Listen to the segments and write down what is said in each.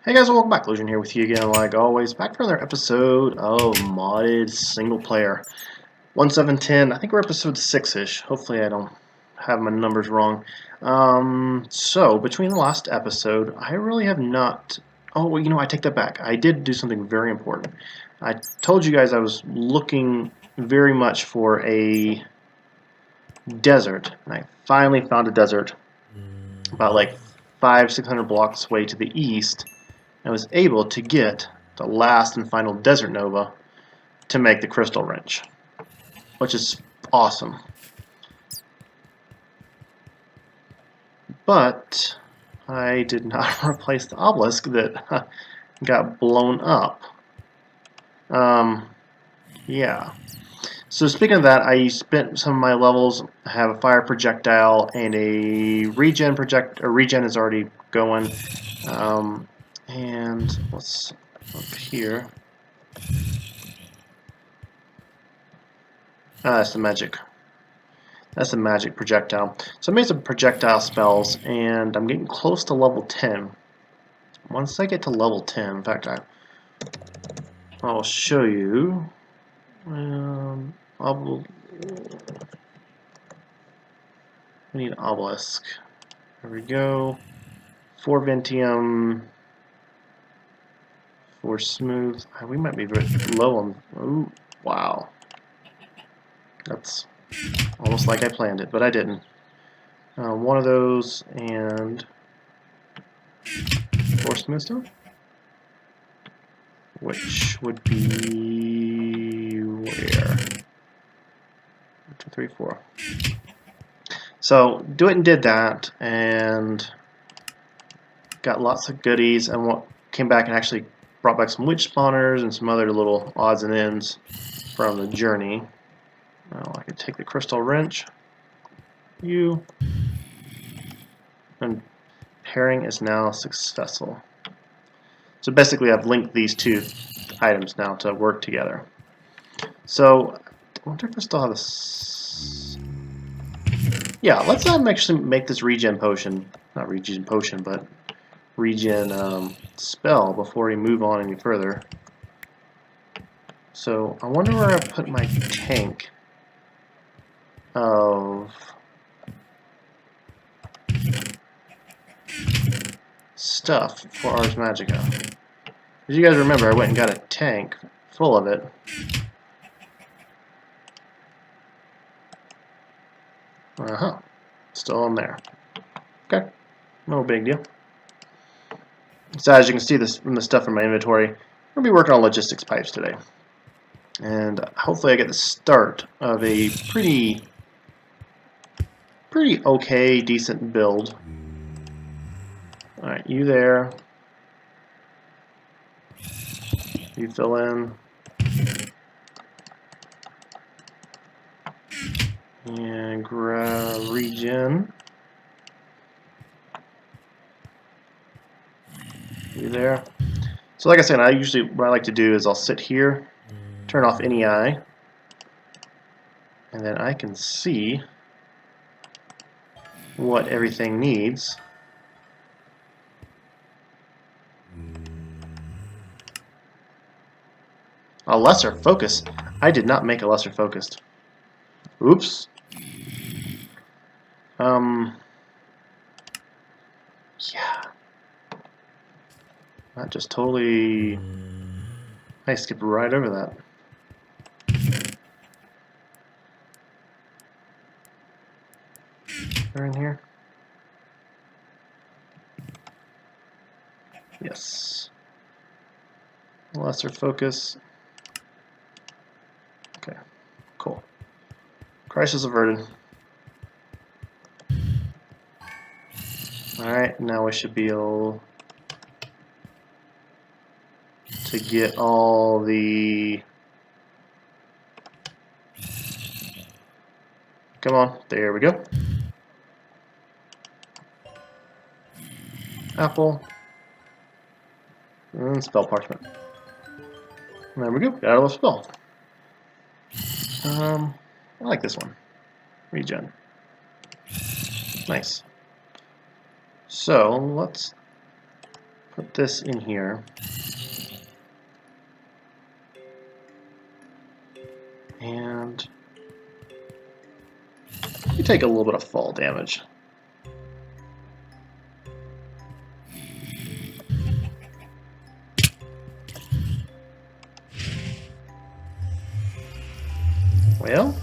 Hey guys, welcome back. Illusion here with you again, like always, back for another episode of modded single player. 1710, I think we're episode 6-ish. Hopefully I don't have my numbers wrong. So, between the last episode, I really have not... Oh, well, you know, I take that back. I did do something very important. I told you guys I was looking very much for a desert, and I finally found a desert about like 500-600 blocks away to the east. I was able to get the last and final desert nova to make the crystal wrench, which is awesome. But I did not replace the obelisk that got blown up. Yeah. So speaking of that, I spent some of my levels. I have a fire projectile and a regen project. A regen is already going. And what's up here? That's the magic. That's the magic projectile. So I made some projectile spells, and I'm getting close to level 10. Once I get to level 10, in fact, I'll show you. We need an obelisk. There we go. 4 Ventium. 4 smooth. We might be very low on. Ooh, wow. That's almost like I planned it, but I didn't. One of those and 4 smooth stone, which would be where? 1, 2, 3, 4. So do it and did that, and got lots of goodies, and what came back and actually brought back some witch spawners and some other little odds and ends from the journey. Now I can take the crystal wrench. And pairing is now successful. So basically I've linked these two items now to work together. So I wonder if I still have this. Yeah, let's actually make this regen potion. Not regen potion, but regen spell before we move on any further. So I wonder where I put my tank of stuff for Ars Magica. As you guys remember, I went and got a tank full of it. Still in there. Okay, no big deal. So as you can see this from the stuff in my inventory, I'm going to be working on logistics pipes today. And hopefully I get the start of a pretty okay, decent build. Alright, you there. You fill in. And grab regen. You there. So like I said, what I like to do is I'll sit here, turn off any eye, and then I can see what everything needs. A lesser focus. I did not make a lesser focused. Oops. Yeah. That just totally... I skipped right over that. They're in here? Yes. Lesser focus. Okay, cool. Crisis averted. Alright, now we should be able to get all the... Come on, there we go. Apple. And spell parchment. There we go, got a little spell. I like this one. Regen. Nice. So let's put this in here. And you take a little bit of fall damage. Well,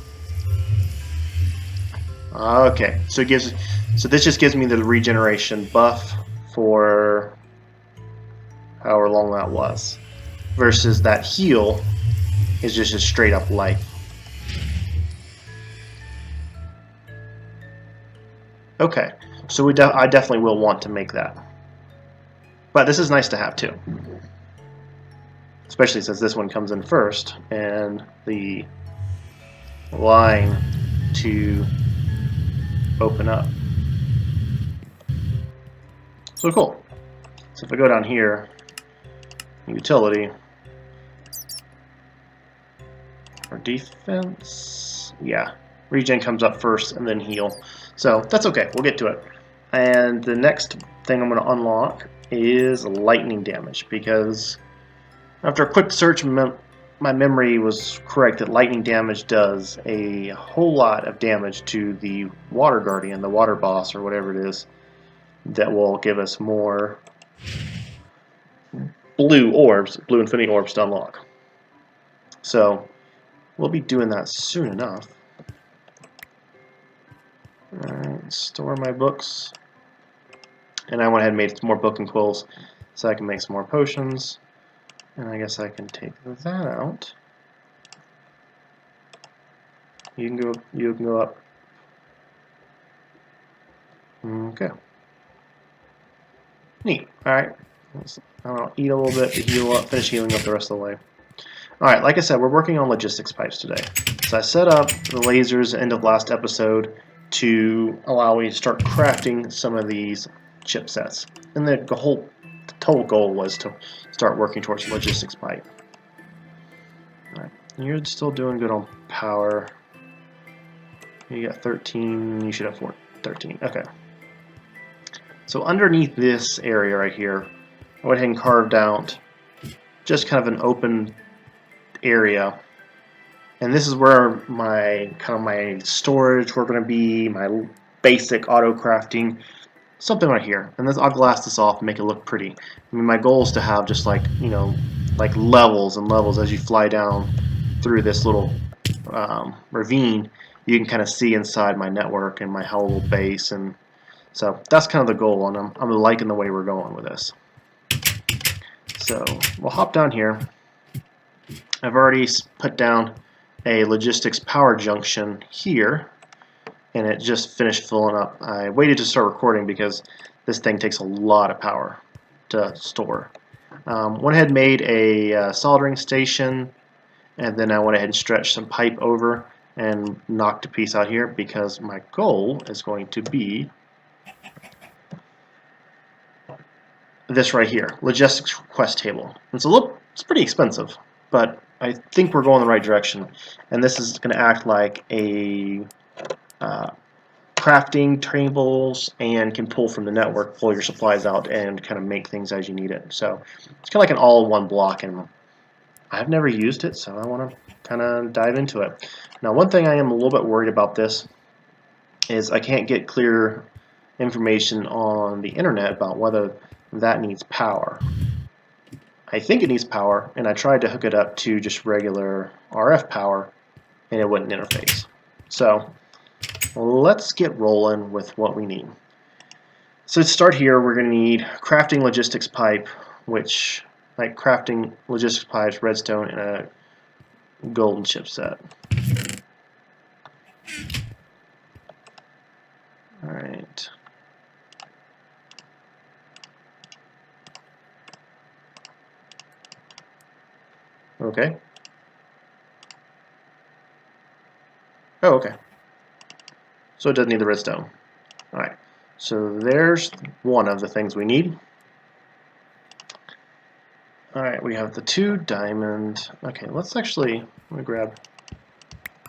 okay. So this just gives me the regeneration buff for however long that was, versus that heal is just a straight up life. Okay, so I definitely will want to make that. But this is nice to have too. Especially since this one comes in first, and the line to open up. So cool. So if I go down here, utility, or defense, yeah, regen comes up first and then heal. So that's okay, we'll get to it. And the next thing I'm going to unlock is lightning damage, because after a quick search, my memory was correct that lightning damage does a whole lot of damage to the water guardian, the water boss, or whatever it is, that will give us more blue orbs, blue infinity orbs to unlock. So we'll be doing that soon enough. Alright, store my books. And I went ahead and made some more book and quills so I can make some more potions. And I guess I can take that out. You can go up. Okay. Neat. Alright. I'll eat a little bit to heal up, finish healing up the rest of the way. Alright, like I said, we're working on logistics pipes today. So I set up the lasers end of last episode to allow me to start crafting some of these chipsets. And the total goal was to start working towards logistics pipe. Alright, you're still doing good on power. You got 13, you should have 13. Okay. So underneath this area right here, I went ahead and carved out just kind of an open area. And this is where my storage were going to be, my basic auto crafting, something right here. And this, I'll glass this off and make it look pretty. I mean, my goal is to have just like, you know, like levels and levels as you fly down through this little ravine. You can kind of see inside my network and my little base, and so that's kind of the goal, and I'm liking the way we're going with this. So we'll hop down here. I've already put down a logistics power junction here, and it just finished filling up. I waited to start recording because this thing takes a lot of power to store. Went ahead and made a soldering station, and then I went ahead and stretched some pipe over and knocked a piece out here, because my goal is going to be this right here, logistics request table. It's pretty expensive, but I think we're going the right direction. And this is going to act like a crafting tables, and can pull from the network, pull your supplies out, and kind of make things as you need it. So it's kind of like an all-in-one block, and I've never used it, so I want to kind of dive into it. Now, one thing I am a little bit worried about this is I can't get clear information on the internet about whether that needs power. I think it needs power, and I tried to hook it up to just regular RF power, and it wouldn't interface. So let's get rolling with what we need. So to start here, we're going to need crafting logistics pipe, which, like crafting logistics pipes, redstone, and a golden chipset. Alright. Okay. Oh, okay. So it doesn't need the redstone. Alright. So there's one of the things we need. Alright, we have the 2 diamond. Okay, let me grab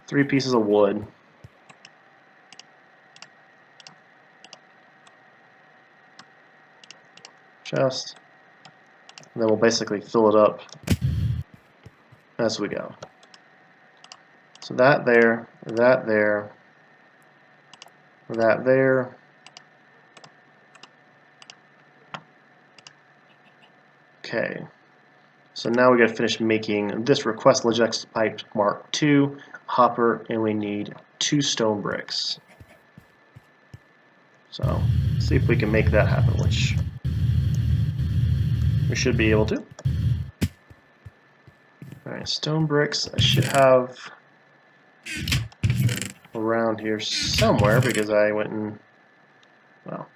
3 pieces of wood. Chest. And then we'll basically fill it up as we go. So that there, that there, that there. Okay. So now we got to finish making this request logistics pipe Mark II hopper, and we need 2 stone bricks. So see if we can make that happen, which we should be able to. Alright, stone bricks I should have around here somewhere because I went and, well,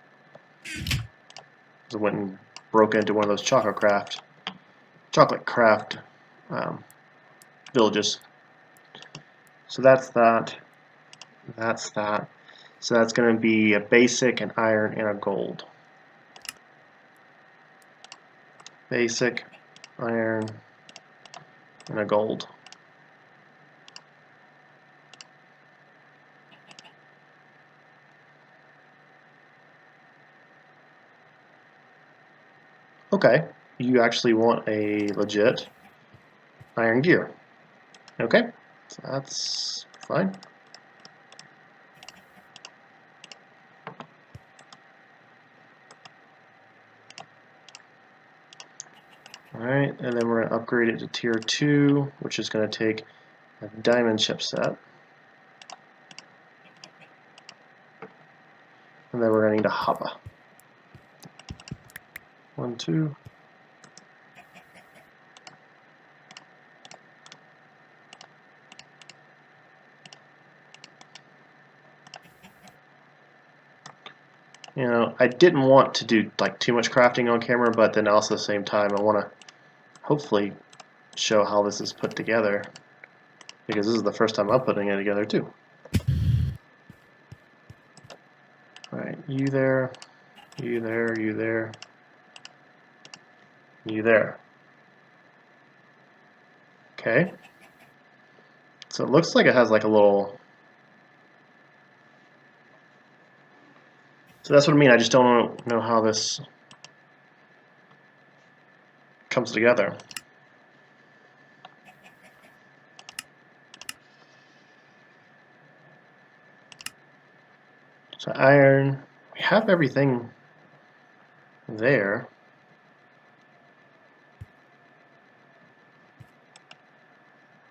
I went and broke into one of those chocolate craft villages. So that's that. That's that. So that's going to be a basic, an iron, and a gold. Basic, iron, and a gold. Okay, you actually want a legit iron gear. Okay, so that's fine. Alright, and then we're going to upgrade it to tier 2, which is going to take a diamond chipset. And then we're going to need a hopper. 1, 2. You know, I didn't want to do like too much crafting on camera, but then also at the same time I want to hopefully show how this is put together, because this is the first time I'm putting it together too. Alright, you there, you there, you there, you there. Okay. So it looks like it has like a little... So that's what I mean, I just don't know how this comes together. So iron, we have everything there.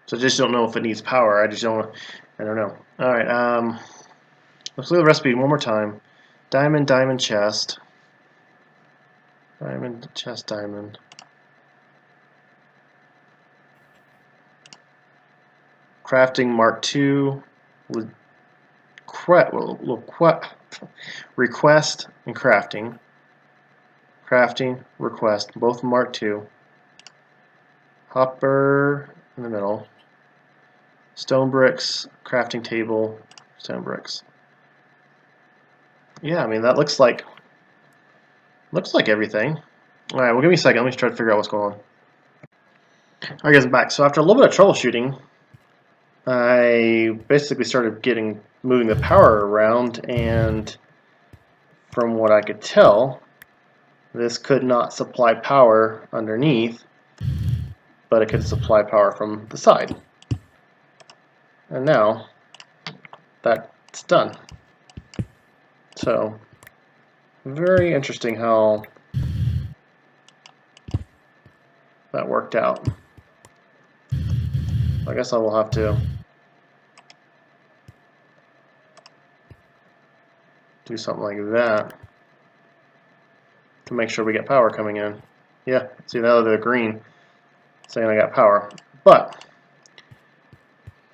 So I just don't know if it needs power. I don't know. Alright, let's look at the recipe one more time. Diamond, diamond chest. Diamond, chest, diamond. Crafting Mark II. Request and crafting. Crafting, request, both Mark II. Hopper in the middle. Stone bricks, crafting table, stone bricks. Yeah, I mean that looks like everything. Alright, well give me a second, let me try to figure out what's going on. Alright guys, I'm back. So after a little bit of troubleshooting, I basically started moving the power around, and from what I could tell, this could not supply power underneath, but it could supply power from the side. And now that's done. So very interesting how that worked out. I guess I will have to do something like that to make sure we get power coming in. Yeah, see now they're green saying I got power. But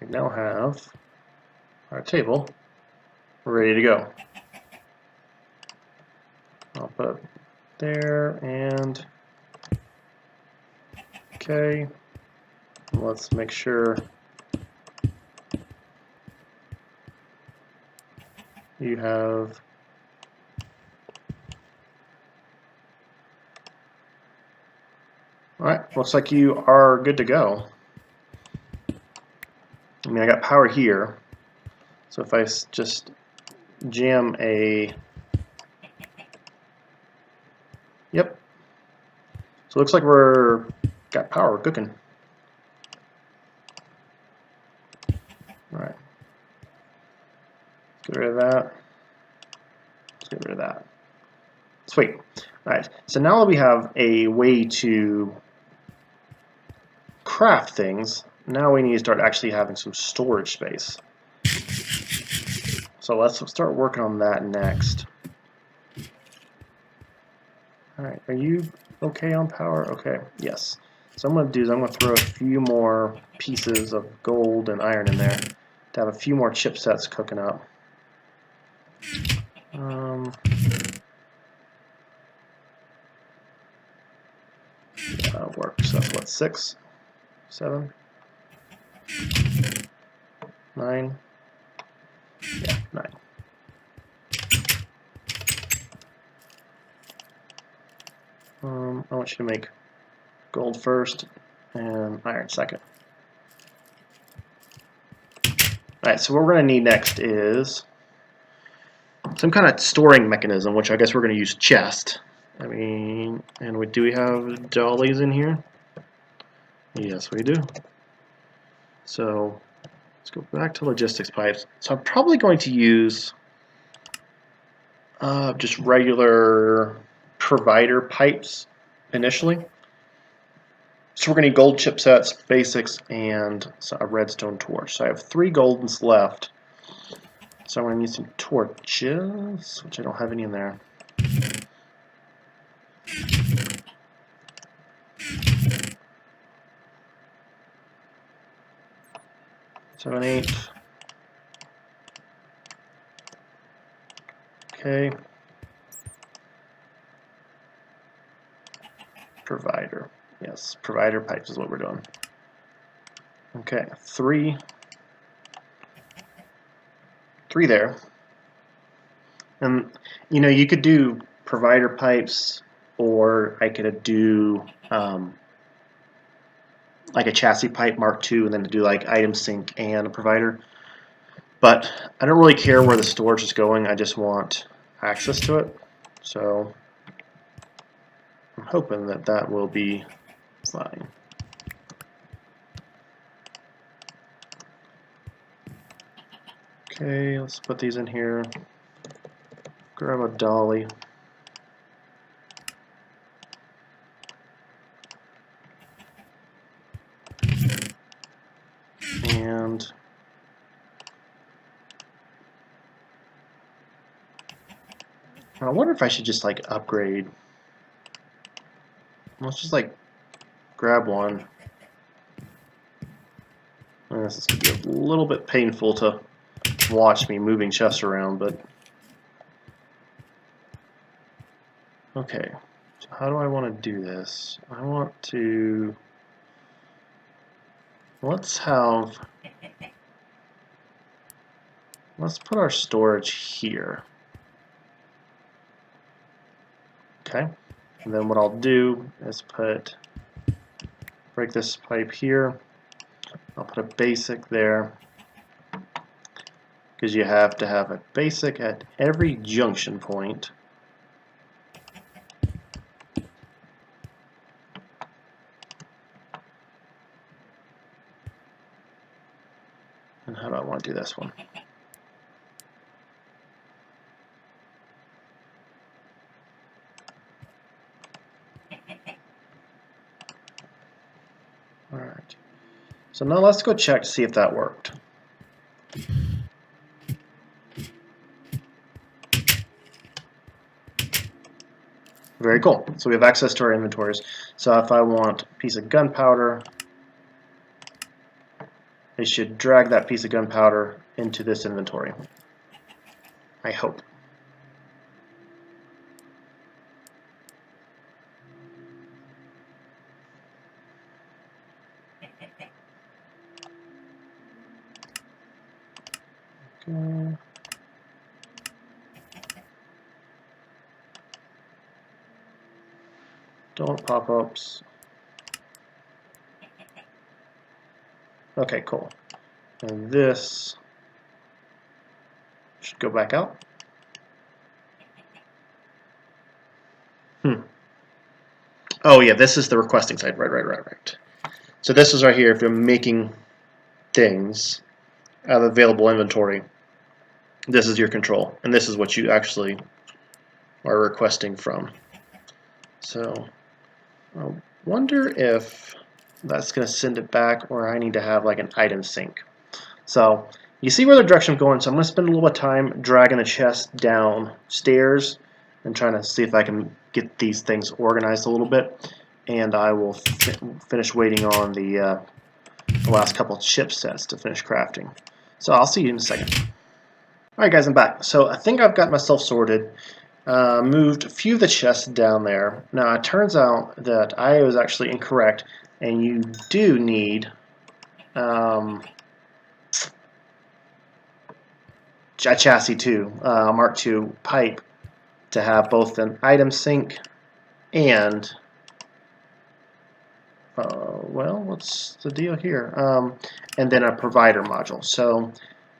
we now have our table ready to go. I'll put it there, and okay, let's make sure you have alright, looks like you are good to go. I mean, I got power here, so if I just jam a... Yep. So it looks like we're got power, we're cooking. Alright. Get rid of that. Let's get rid of that. Sweet. Alright, so now that we have a way to craft things, now we need to start actually having some storage space. So let's start working on that next. Alright, are you okay on power? Okay, yes. So I'm going to do is I'm going to throw a few more pieces of gold and iron in there to have a few more chipsets cooking up. That'll work. So that's what, 6, 7, 9? Yeah, 9. I want you to make gold first and iron second. Alright, so what we're going to need next is some kind of storing mechanism, which I guess we're going to use chest. I mean, and do we have dollies in here? Yes, we do. So let's go back to logistics pipes. So I'm probably going to use just regular provider pipes initially. So we're going to need gold chipsets, basics, and a redstone torch. So I have 3 goldens left. So I'm going to need some torches, which I don't have any in there. 7, 8. Okay. Provider. Yes, provider pipes is what we're doing. Okay, 3. 3 there. And, you know, you could do provider pipes, or I could do like a chassis pipe Mark II, and then do like item sync and a provider. But I don't really care where the storage is going, I just want access to it. So I'm hoping that that will be fine. Okay, let's put these in here. Grab a dolly. And I wonder if I should just like upgrade. Let's just like grab one. This is going to be a little bit painful to watch me moving chests around, but okay. So how do I want to do this? I want to, let's put our storage here. Okay. And then what I'll do is break this pipe here. I'll put a basic there, because you have to have a basic at every junction point. And how do I want to do this one? Alright. So now let's go check to see if that worked. Very cool. So we have access to our inventories. So if I want a piece of gunpowder, I should drag that piece of gunpowder into this inventory. I hope. Okay. Don't pop-ups. Okay, cool. And this should go back out. Oh yeah, this is the requesting side. Right. So this is right here. If you're making things out of available inventory, this is your control, and this is what you actually are requesting from. So I wonder if that's going to send it back, or I need to have like an item sync. So you see where the direction I'm going, so I'm going to spend a little bit of time dragging the chest downstairs and trying to see if I can get these things organized a little bit. And I will finish waiting on the last couple chipsets to finish crafting. So I'll see you in a second. Alright guys, I'm back. So I think I've got myself sorted. Moved a few of the chests down there. Now it turns out that I was actually incorrect, and you do need a chassis 2, Mark 2 pipe to have both an item sync and well, what's the deal here? And then a provider module. So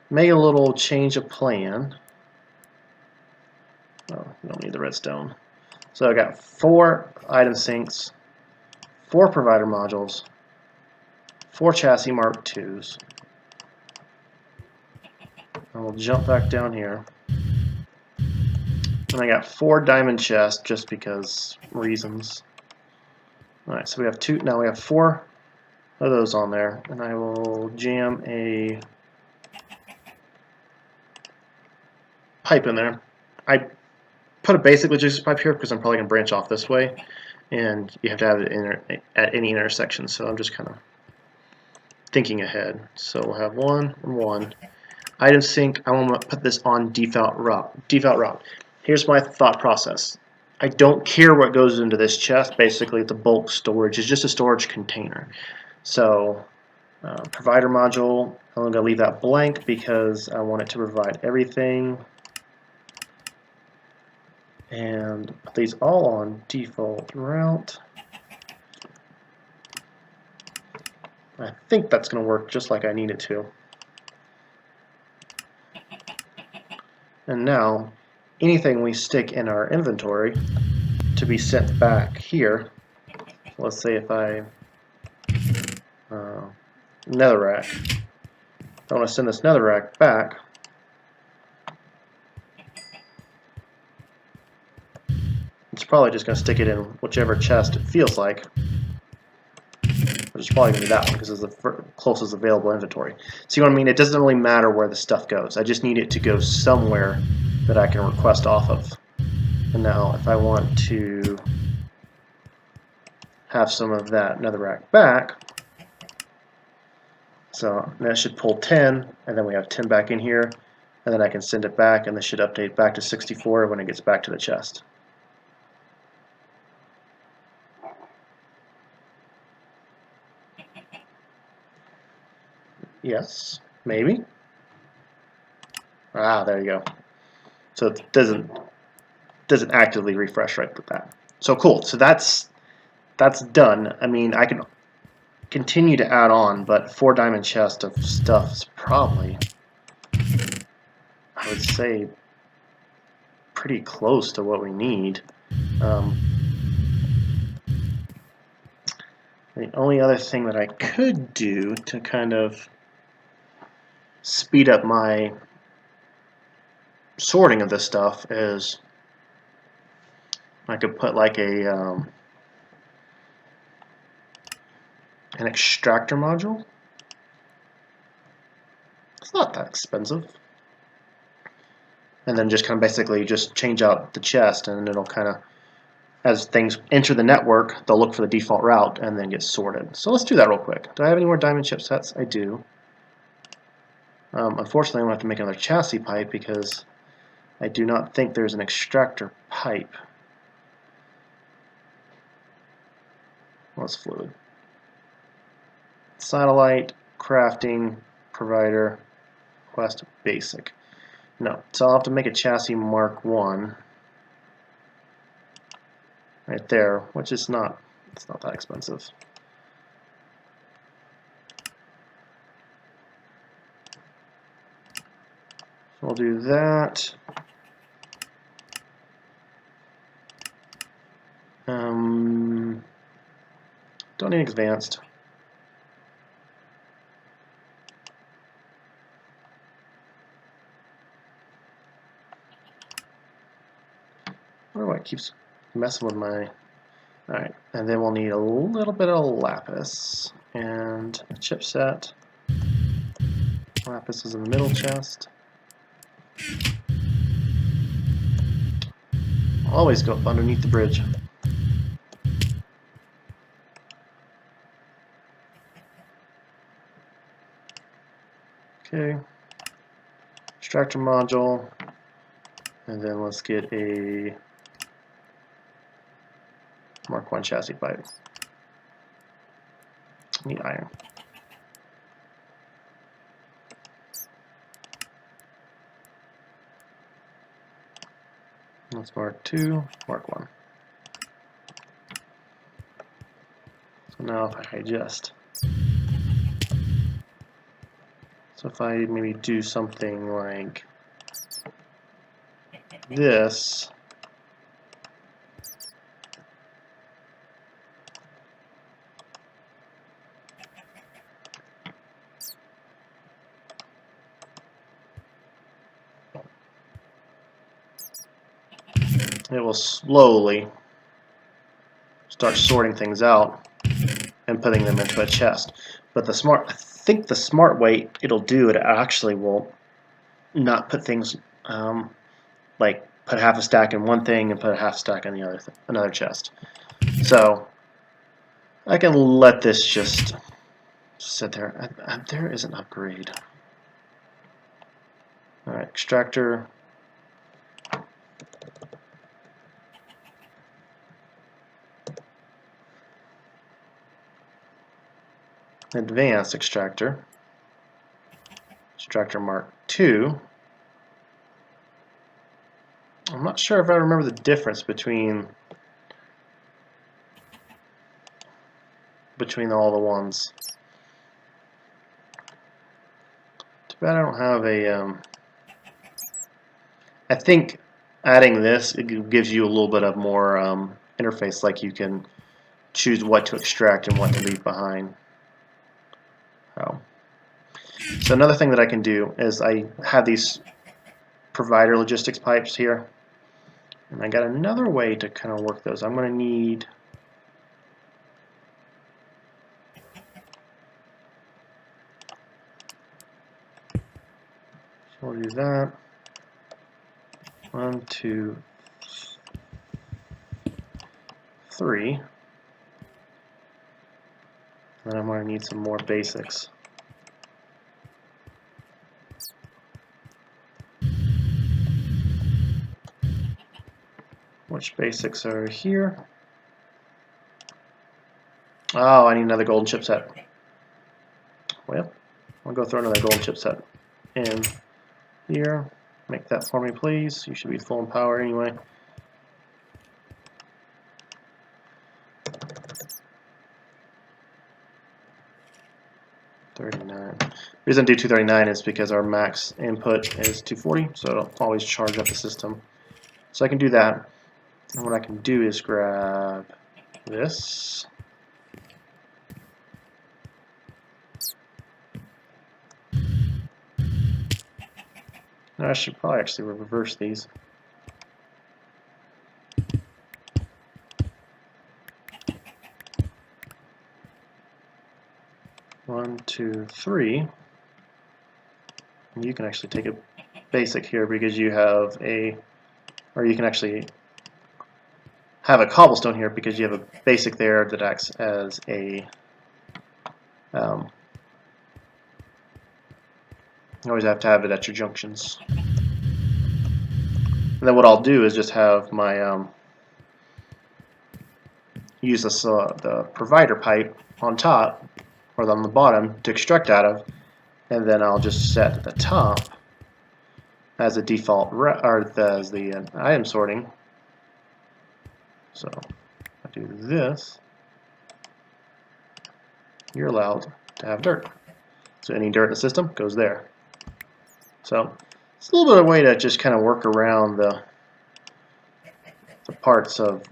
make a little change of plan. Oh, you don't need the redstone. So I got 4 item syncs, 4 provider modules, 4 chassis Mark 2s. And we'll jump back down here. And I got 4 diamond chests just because reasons. Alright, so we have 2, now we have 4 of those on there, and I will jam a pipe in there. I put a basic logistics pipe here because I'm probably going to branch off this way, and you have to have it at any intersection, so I'm just kind of thinking ahead. So we'll have 1 and 1. Item sync, I want to put this on default route. Here's my thought process. I don't care what goes into this chest. Basically, it's a bulk storage. It's just a storage container. So, provider module, I'm going to leave that blank because I want it to provide everything. And put these all on default route. I think that's going to work just like I need it to. And now, anything we stick in our inventory to be sent back here, let's say if I netherrack, I want to send this netherrack back, it's probably just going to stick it in whichever chest it feels like, which is probably going to be that one because it's the closest available inventory. See what I mean? It doesn't really matter where the stuff goes. I just need it to go somewhere that I can request off of. And now if I want to have some of that netherrack back, so that should pull 10, and then we have 10 back in here, and then I can send it back, and this should update back to 64 when it gets back to the chest. Yes, maybe. Ah, there you go. So it doesn't actively refresh right with that. So cool. So that's done. I mean, I can continue to add on, but 4 diamond chest of stuff is probably, I would say, pretty close to what we need. The only other thing that I could do to kind of speed up my sorting of this stuff is I could put like an extractor module. It's not that expensive. And then just kind of basically just change out the chest, and it'll kind of, as things enter the network, they'll look for the default route and then get sorted. So let's do that real quick. Do I have any more diamond chipsets? I do. Unfortunately, I'm going to have to make another chassis pipe because I do not think there's an extractor pipe. What's fluid? Satellite, crafting, provider, quest, basic. No, so I'll have to make a chassis Mark 1 right there, which is not, it's not that expensive. So we'll do that. Don't need advanced. Oh, it keeps messing with my... Alright, and then we'll need a little bit of lapis and a chipset. Lapis is in the middle chest. Always go up underneath the bridge. Okay. Extractor module. And then let's get a Mark 1 chassis pipe. Need iron. That's Mark 2, Mark 1. So now if I adjust. So if I maybe do something like this, it will slowly start sorting things out and putting them into a chest. But I think the smart way it'll do it actually will not put things like put half a stack in one thing and put a half stack in the another chest. So I can let this just sit there. There is an upgrade. All right, extractor. Advanced extractor. Extractor Mark 2. I'm not sure if I remember the difference between all the ones. Too bad I don't have a. I think adding this, it gives you a little bit of more interface, like you can choose what to extract and what to leave behind. Oh. So another thing that I can do is I have these provider logistics pipes here, and I got another way to kind of work those. I'm going to need so we'll do that. 1, 2, 3. Then I'm going to need some more basics. Which basics are here? Oh, I need another golden chipset. Well, I'll go throw another golden chipset in here. Make that for me, please. You should be full in power anyway. The reason I do 239 is because our max input is 240, so it'll always charge up the system. So I can do that. And what I can do is grab this. Now I should probably actually reverse these. One, two, three. And you can actually take a basic here because you have a, or you can actually have a cobblestone here because you have a basic there that acts as a, you always have to have it at your junctions. And then what I'll do is just have my, use this, the provider pipe on top, or on the bottom, to extract out of, and then I'll just set the top as a default, as the item sorting. So I do this, you're allowed to have dirt. So any dirt in the system goes there. So it's a little bit of a way to just kind of work around the parts of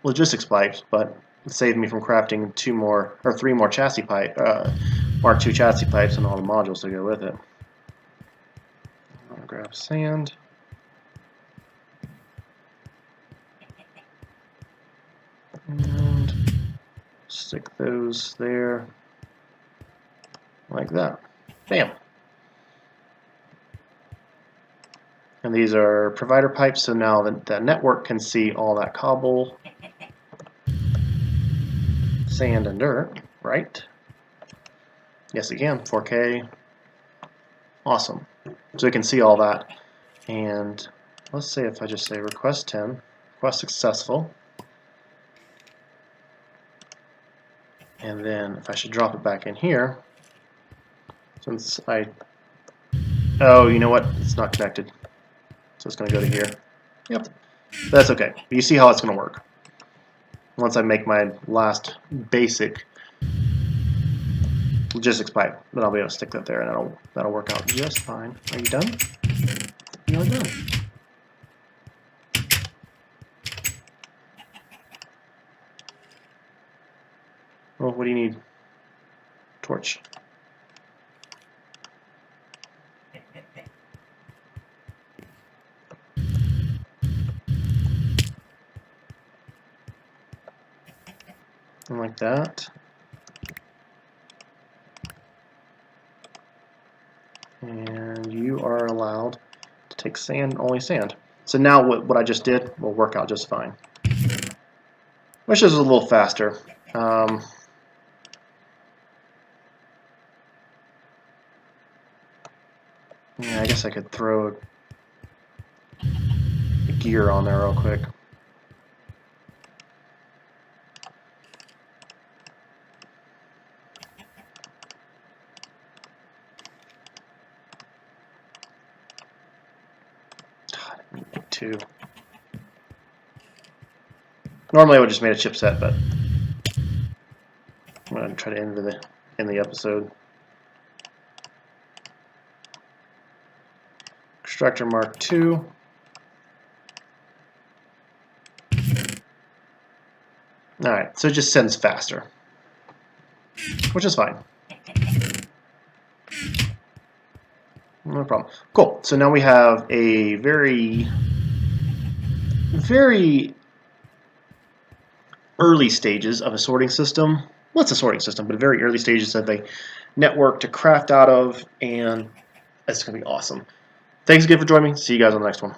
logistics pipes, but It saved me from crafting 3 more chassis Mark II chassis pipes and all the modules to go with it. I'm gonna grab sand. And stick those there like that. Bam. And these are provider pipes, so now the network can see all that cobble, sand, and dirt, right? Yes, again, 4K. Awesome. So we can see all that. And let's say if I just say request 10, request successful. And then if I should drop it back in here, since oh, you know what? It's not connected. So it's going to go to here. Yep. That's okay. You see how it's going to work. Once I make my last basic logistics pipe, then I'll be able to stick that there, and that'll work out just fine. Are you done? You're done. Well, what do you need? Torch. And like that. And you are allowed to take sand, only sand. So now what I just did will work out just fine. Which is a little faster. Yeah, I guess I could throw a gear on there real quick. Two. Normally I would just made a chipset, but I'm going to try to end the episode. Extractor Mark II. Alright, so it just sends faster, which is fine. No problem. Cool. So now we have a very early stages of a sorting system. Well, it's a sorting system, but very early stages of a network to craft out of, and it's going to be awesome. Thanks again for joining me. See you guys on the next one.